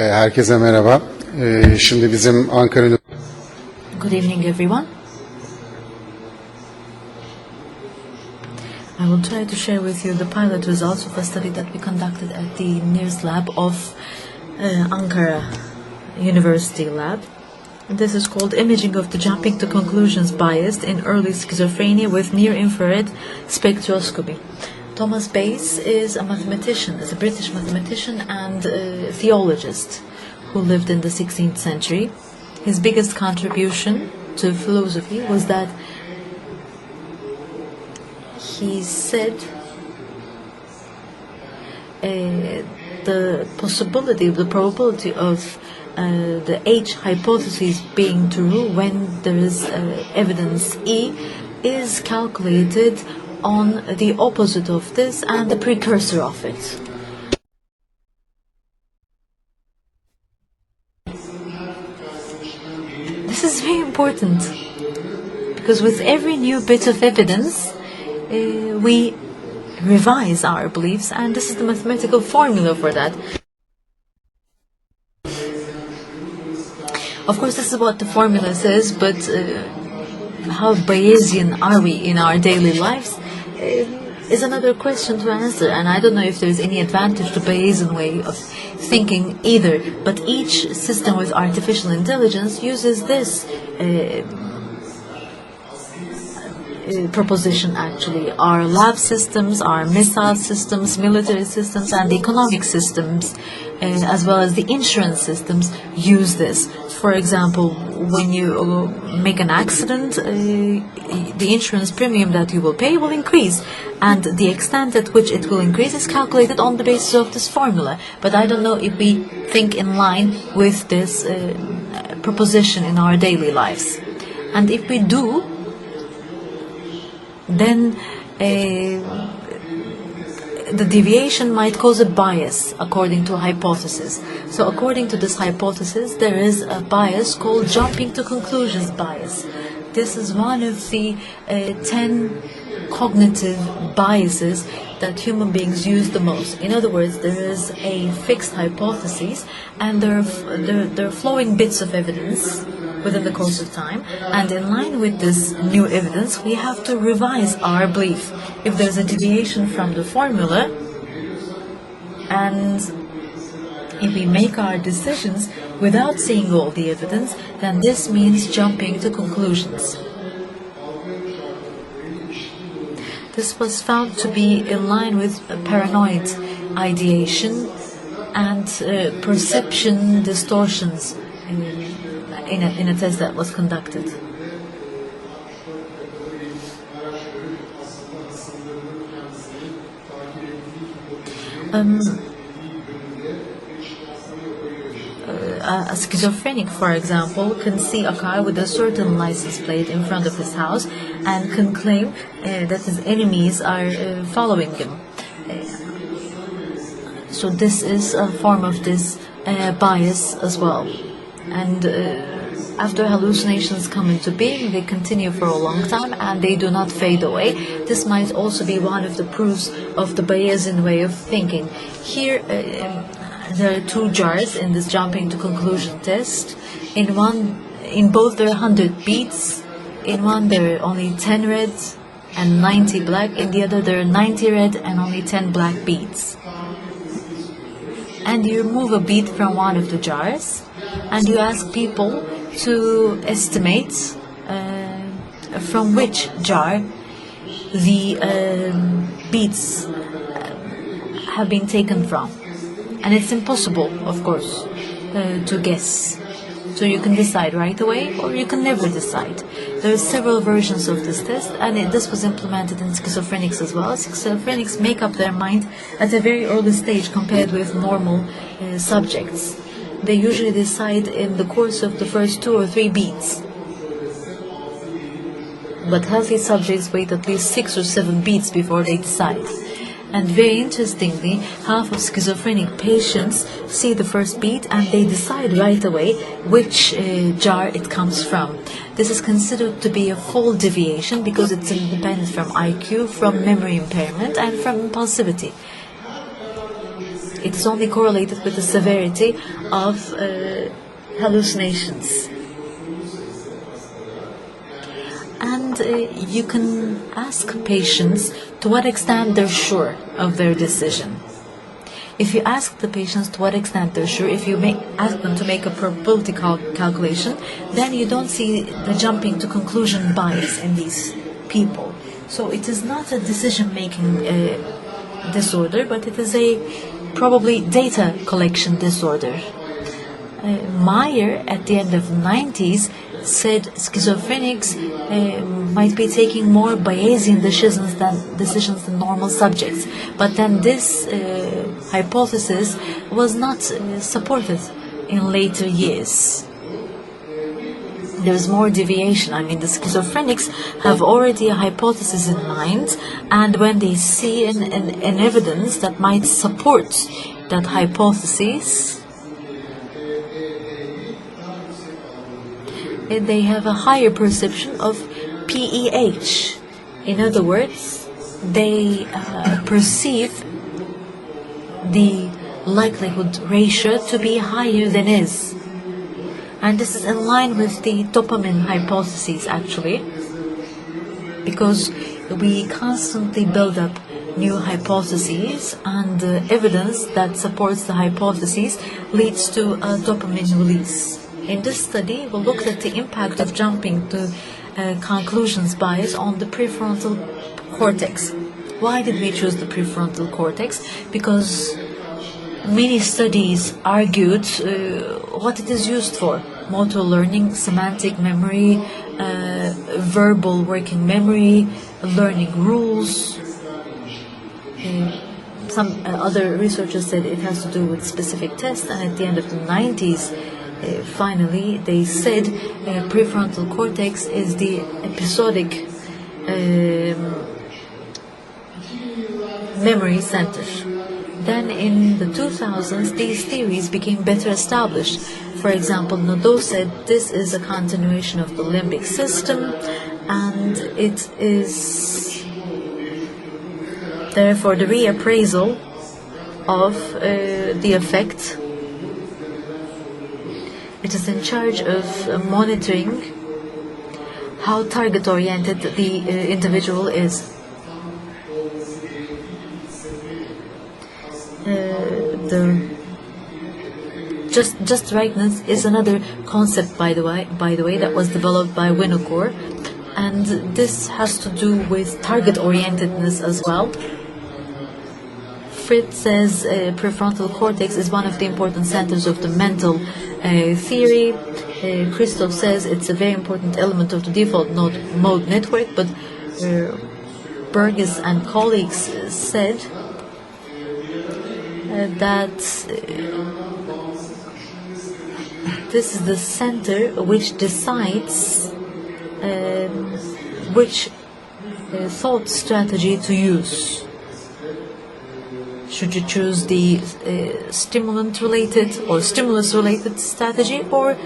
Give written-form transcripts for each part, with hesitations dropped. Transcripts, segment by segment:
Herkese merhaba. Şimdi bizim Ankara Good evening, everyone. I will try to share with you the pilot results of a study that we conducted at the NIRS lab of Ankara University lab. This is called Imaging of the Jumping to Conclusions Bias in Early Schizophrenia with Near-Infrared Spectroscopy. Thomas Bayes is a mathematician, is a British mathematician and theologist who lived in the 16th century. His biggest contribution to philosophy was that he said the probability of the H hypothesis being true when there is evidence E is calculated on the opposite of this and the precursor of it. This is very important because with every new bit of evidence we revise our beliefs, and this is the mathematical formula for that. Of course, this is what the formula says, but how Bayesian are we in our daily lives is another question to answer, and I don't know if there's any advantage to Bayesian way of thinking either, but each system with artificial intelligence uses this proposition actually. Our lab systems, our missile systems, military systems, and the economic systems, as well as the insurance systems, use this. For example, when you make an accident, the insurance premium that you will pay will increase, and the extent at which it will increase is calculated on the basis of this formula. But I don't know if we think in line with this proposition in our daily lives. And if we do, then the deviation might cause a bias according to a hypothesis. So according to this hypothesis, there is a bias called jumping to conclusions bias. This is one of the 10 cognitive biases that human beings use the most. In other words, there is a fixed hypothesis, and there are flowing bits of evidence within the course of time, and in line with this new evidence, we have to revise our belief. If there's a deviation from the formula, and if we make our decisions without seeing all the evidence, then this means jumping to conclusions. This was found to be in line with paranoid ideation and perception distortions in a test that was conducted. A schizophrenic, for example, can see a car with a certain license plate in front of his house and can claim that his enemies are following him. So this is a form of this bias as well. And after hallucinations come into being, they continue for a long time and they do not fade away. This might also be one of the proofs of the Bayesian way of thinking. Here, there are two jars in this jumping to conclusion test. In both there are 100 beads. In one there are only 10 red and 90 black. In the other there are 90 red and only 10 black beads. And you remove a bead from one of the jars, and you ask people to estimate from which jar the beads have been taken from. And it's impossible, of course, to guess. So you can decide right away, or you can never decide. There are several versions of this test, and this was implemented in schizophrenics as well. Schizophrenics make up their mind at a very early stage compared with normal subjects. They usually decide in the course of the first 2 or 3 beats. But healthy subjects wait at least 6 or 7 beats before they decide. And very interestingly, half of schizophrenic patients see the first beat and they decide right away which jar it comes from. This is considered to be a fold deviation because it's independent from IQ, from memory impairment, and from impulsivity. It's only correlated with the severity of hallucinations. And you can ask patients to what extent they're sure of their decision. If you ask the patients to what extent they're sure, if you ask them to make a probability calculation, then you don't see the jumping to conclusion bias in these people. So it is not a decision-making disorder, but it is a probably data collection disorder. Meyer, at the end of the 90s, said schizophrenics might be taking more Bayesian decisions than normal subjects. But then this hypothesis was not supported in later years. There's more deviation. I mean, the schizophrenics have already a hypothesis in mind, and when they see an evidence that might support that hypothesis, they have a higher perception of PEH. In other words, they perceive the likelihood ratio to be higher than is. And this is in line with the dopamine hypothesis, actually, because we constantly build up new hypotheses, and the evidence that supports the hypotheses leads to a dopamine release. In this study, we looked at the impact of jumping to conclusions bias on the prefrontal cortex. Why did we choose the prefrontal cortex? Because many studies argued what it is used for: motor learning, semantic memory, verbal working memory, learning rules. Some other researchers said it has to do with specific tests, and at the end of the 90s, finally they said prefrontal cortex is the episodic memory center. Then in the 2000s, these theories became better established. For example, Nadeau said this is a continuation of the limbic system, and it is therefore the reappraisal of the effect. It is in charge of monitoring how target-oriented the individual is. The just rightness is another concept, by the way, that was developed by Winocor, and this has to do with target-orientedness as well. Fritz says prefrontal cortex is one of the important centers of the mental theory. Christoph says it's a very important element of the default mode network, but Burgess and colleagues said that this is the center which decides which thought strategy to use. Should you choose the stimulant-related or stimulus-related strategy, or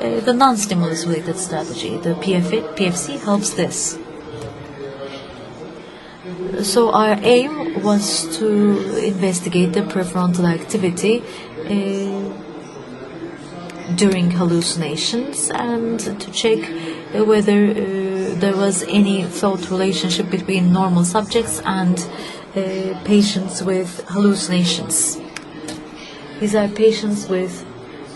the non-stimulus-related strategy? The PFC helps this. So our aim was to investigate the prefrontal activity during hallucinations, and to check whether there was any thought relationship between normal subjects and patients with hallucinations. These are patients with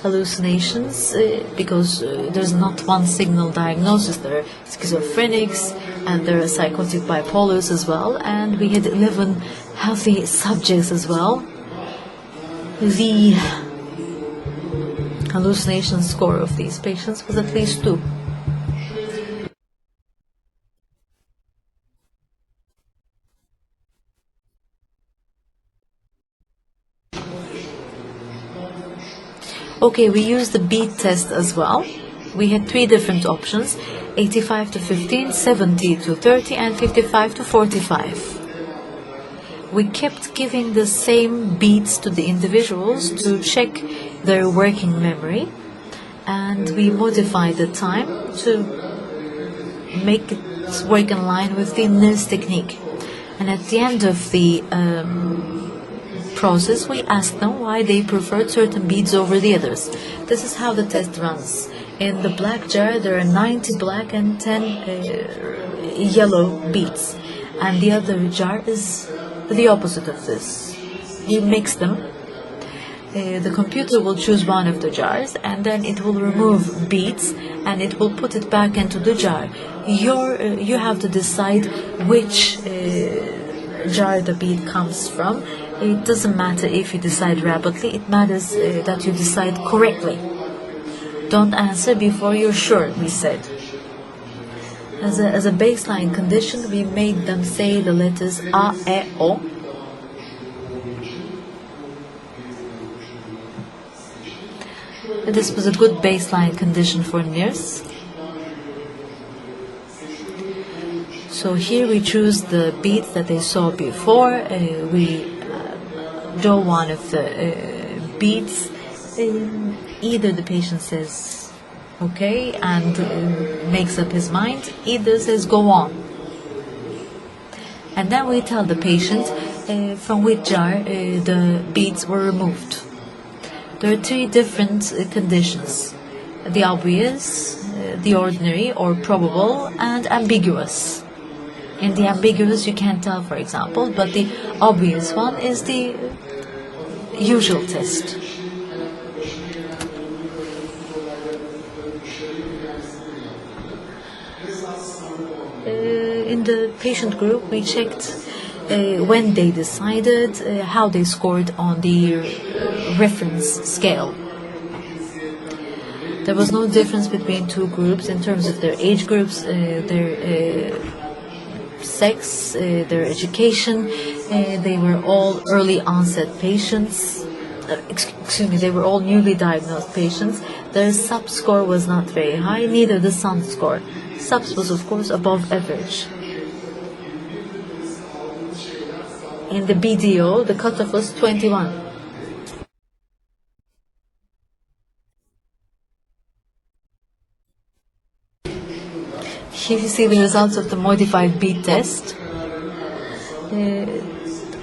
hallucinations because there's not one signal diagnosis. There are schizophrenics and there are psychotic bipolars as well, and we had 11 healthy subjects as well. The hallucination score of these patients was at least 2. Okay, we used the beat test as well. We had 3 different options: 85 to 15, 70 to 30, and 55 to 45. We kept giving the same beats to the individuals to check their working memory, and we modified the time to make it work in line with the NIRS technique. And at the end of the process, we ask them why they preferred certain beads over the others. This is how the test runs. In the black jar, there are 90 black and 10 yellow beads. And the other jar is the opposite of this. You mix them. The computer will choose one of the jars, and then it will remove beads and it will put it back into the jar. You have to decide which jar the bead comes from. It doesn't matter if you decide rapidly, it matters that you decide correctly. Don't answer before you're sure, we said. As a baseline condition, we made them say the letters A, E, O. This was a good baseline condition for NIRS. So here we choose the beads that they saw before. We draw one of the beads. Either the patient says okay and makes up his mind, either says go on. And then we tell the patient from which jar the beads were removed. There are three different conditions: the obvious, the ordinary or probable, and ambiguous. In the ambiguous you can't tell, for example, but the obvious one is the usual test. In the patient group, we checked when they decided, how they scored on the reference scale. There was no difference between two groups in terms of their age groups, their sex, their education. They were all early onset patients. They were all newly diagnosed patients. Their SUP score was not very high, neither the SUM score. SUPS was, of course, above average. In the BDO, the cutoff was 21. Here you see the results of the modified bead test.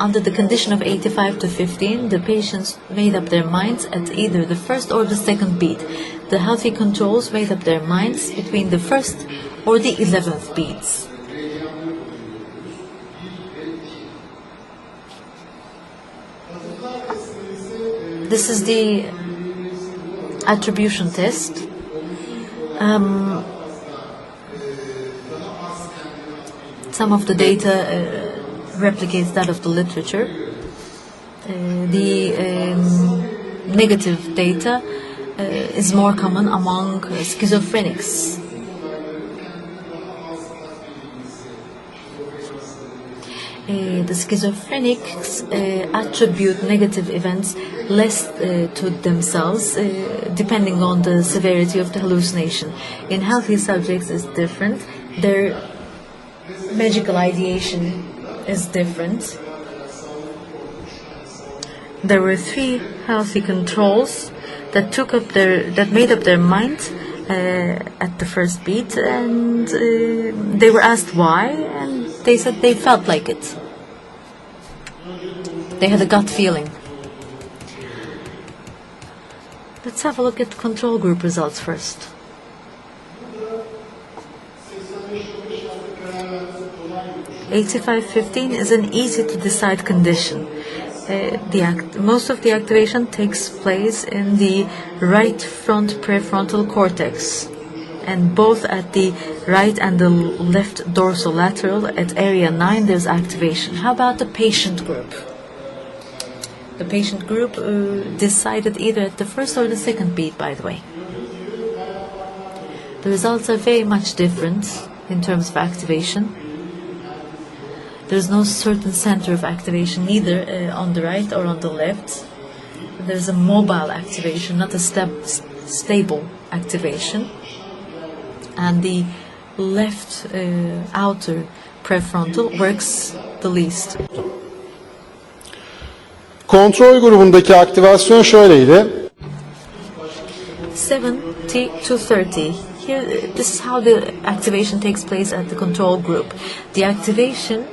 Under the condition of 85 to 15, the patients made up their minds at either the first or the second bead. The healthy controls made up their minds between the first or the 11th beads. This is the attribution test. Some of the data replicates that of the literature. The negative data is more common among schizophrenics. The schizophrenics attribute negative events less to themselves, depending on the severity of the hallucination. In healthy subjects, it's different. Their magical ideation is different. There were 3 healthy controls that made up their mind at the first beat, and they were asked why, and they said they felt like it. They had a gut feeling. Let's have a look at the control group results first. (85-15) is an easy-to-decide condition. Most of the activation takes place in the right front prefrontal cortex, and both at the right and the left dorsolateral at area 9 there's activation. How about the patient group? The patient group decided either at the first or the second beat, by the way. The results are very much different in terms of activation. There's no certain center of activation, neither on the right or on the left. There's a mobile activation, not a stable activation. And the left outer prefrontal works the least. Kontrol grubundaki aktivasyon şöyleydi. 70 to 30. Here, this is how the activation takes place at the control group. The activation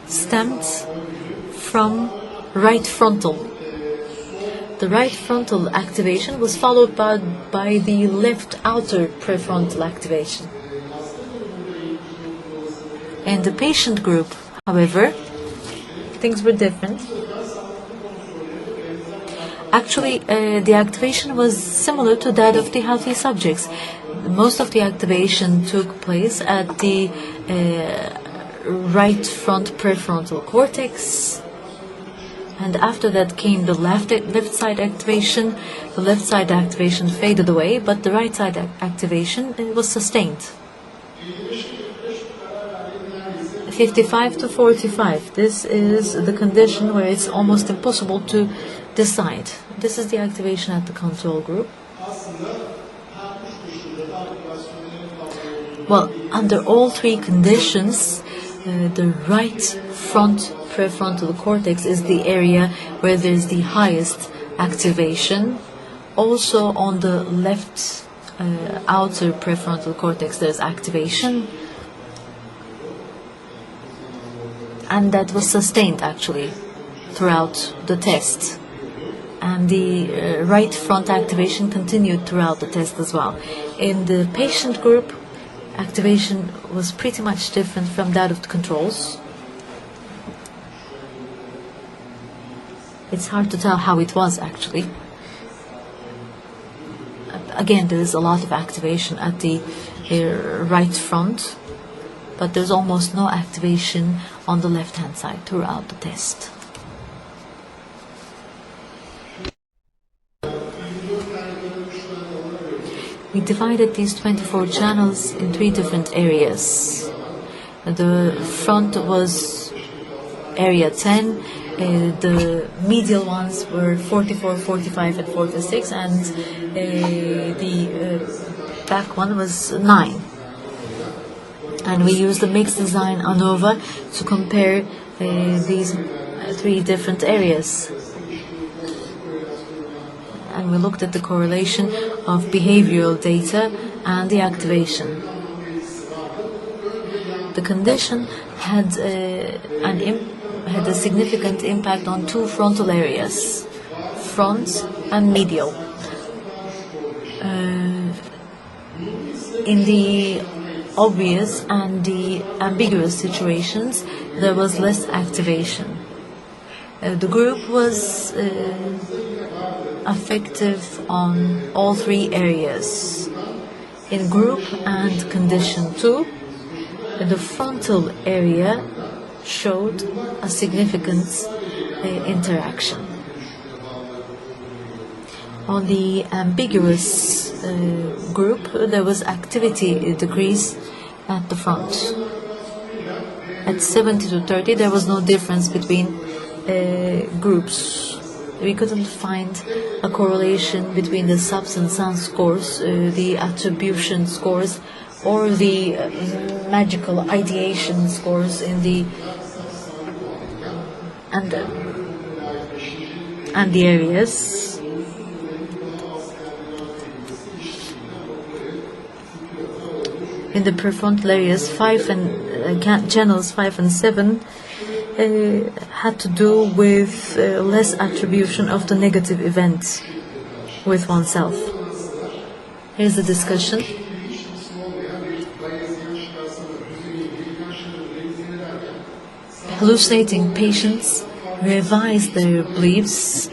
stemmed from right frontal. The right frontal activation was followed by the left outer prefrontal activation. In the patient group, however, things were different. Actually, the activation was similar to that of the healthy subjects. Most of the activation took place at the right front prefrontal cortex, and after that came the left side activation. The left side activation faded away, but the right side activation was sustained. 55 to 45. This is the condition where it's almost impossible to decide. This is the activation at the control group. Well, under all three conditions, the right front prefrontal cortex is the area where there's the highest activation. Also on the left outer prefrontal cortex there's activation, and that was sustained actually throughout the test. And the right front activation continued throughout the test as well. In the patient group, activation was pretty much different from that of the controls. It's hard to tell how it was actually. Again, there is a lot of activation at the right front, but there's almost no activation on the left-hand side throughout the test. We divided these 24 channels in 3 different areas. The front was area 10, the medial ones were 44, 45 and 46, and the back one was 9. And we used the mixed design ANOVA to compare these 3 different areas. And we looked at the correlation of behavioral data and the activation. The condition had a significant impact on 2 frontal areas, front and medial. In the obvious and the ambiguous situations, there was less activation. The group was effective on all 3 areas. In group and condition 2, the frontal area showed a significant interaction. On the ambiguous group, there was activity decrease at the front. At 70 to 30, there was no difference between groups. We couldn't find a correlation between the substance scores, the attribution scores, or the magical ideation scores in the and the areas. In the prefrontal areas, 5 and channels 5 and 7 had to do with less attribution of the negative events with oneself. Here's the discussion. Hallucinating patients revise their beliefs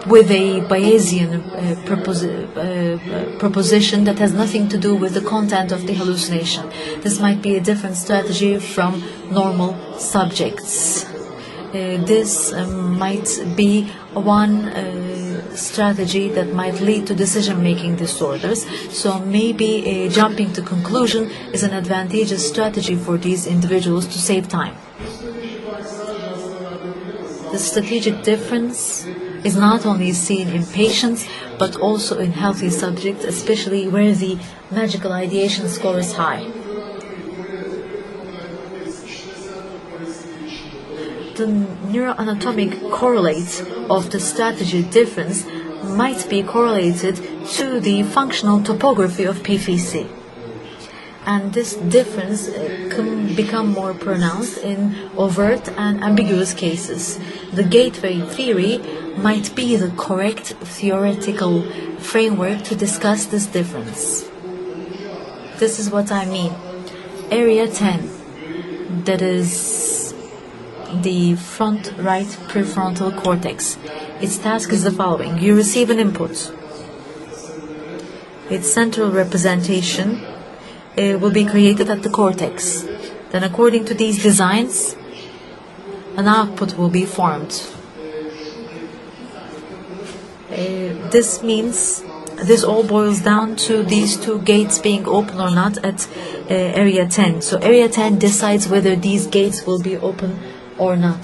with a Bayesian proposition that has nothing to do with the content of the hallucination. This might be a different strategy from normal subjects. This might be one strategy that might lead to decision-making disorders. So maybe jumping to conclusion is an advantageous strategy for these individuals to save time. The strategic difference is not only seen in patients, but also in healthy subjects, especially where the magical ideation score is high. The neuroanatomic correlate of the strategy difference might be correlated to the functional topography of PVC. and this difference can become more pronounced in overt and ambiguous cases. The gateway theory might be the correct theoretical framework to discuss this difference. This is what I mean. Area 10, that is the front right prefrontal cortex. Its task is the following. You receive an input. Its central representation will be created at the cortex. Then according to these designs, an output will be formed. This means this all boils down to these two gates being open or not at area 10. So area 10 decides whether these gates will be open or not.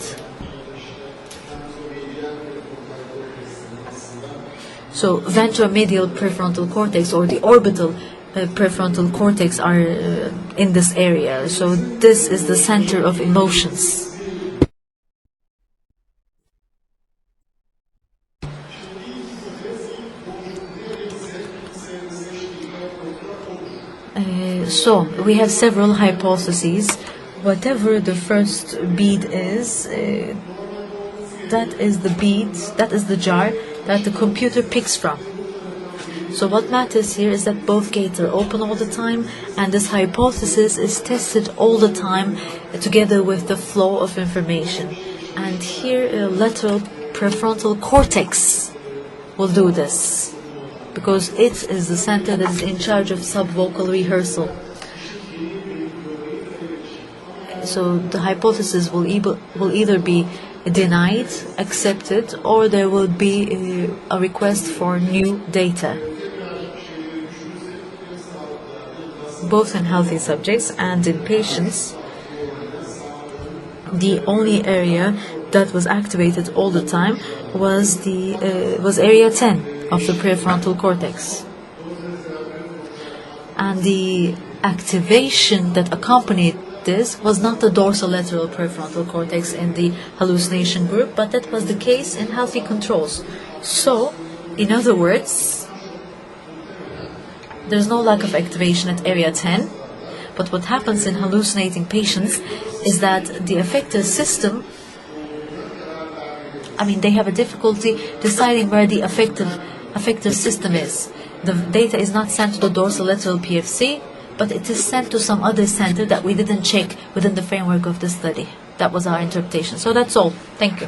So ventromedial prefrontal cortex or the orbital prefrontal cortex are in this area. So this is the center of emotions. So we have several hypotheses. Whatever the first bead is, that is the bead, that is the jar that the computer picks from. So what matters here is that both gates are open all the time, and this hypothesis is tested all the time together with the flow of information. And here lateral prefrontal cortex will do this, because it is the center that is in charge of subvocal rehearsal. So the hypothesis will either be denied, accepted, or there will be a request for new data. Both in healthy subjects and in patients, the only area that was activated all the time was area 10 of the prefrontal cortex. And the activation that accompanied this was not the dorsolateral prefrontal cortex in the hallucination group, but that was the case in healthy controls. So, in other words, there's no lack of activation at area 10, but what happens in hallucinating patients is that the effector system, they have a difficulty deciding where the effector system is. The data is not sent to the dorsolateral PFC, but it is sent to some other center that we didn't check within the framework of the study. That was our interpretation. So that's all. Thank you.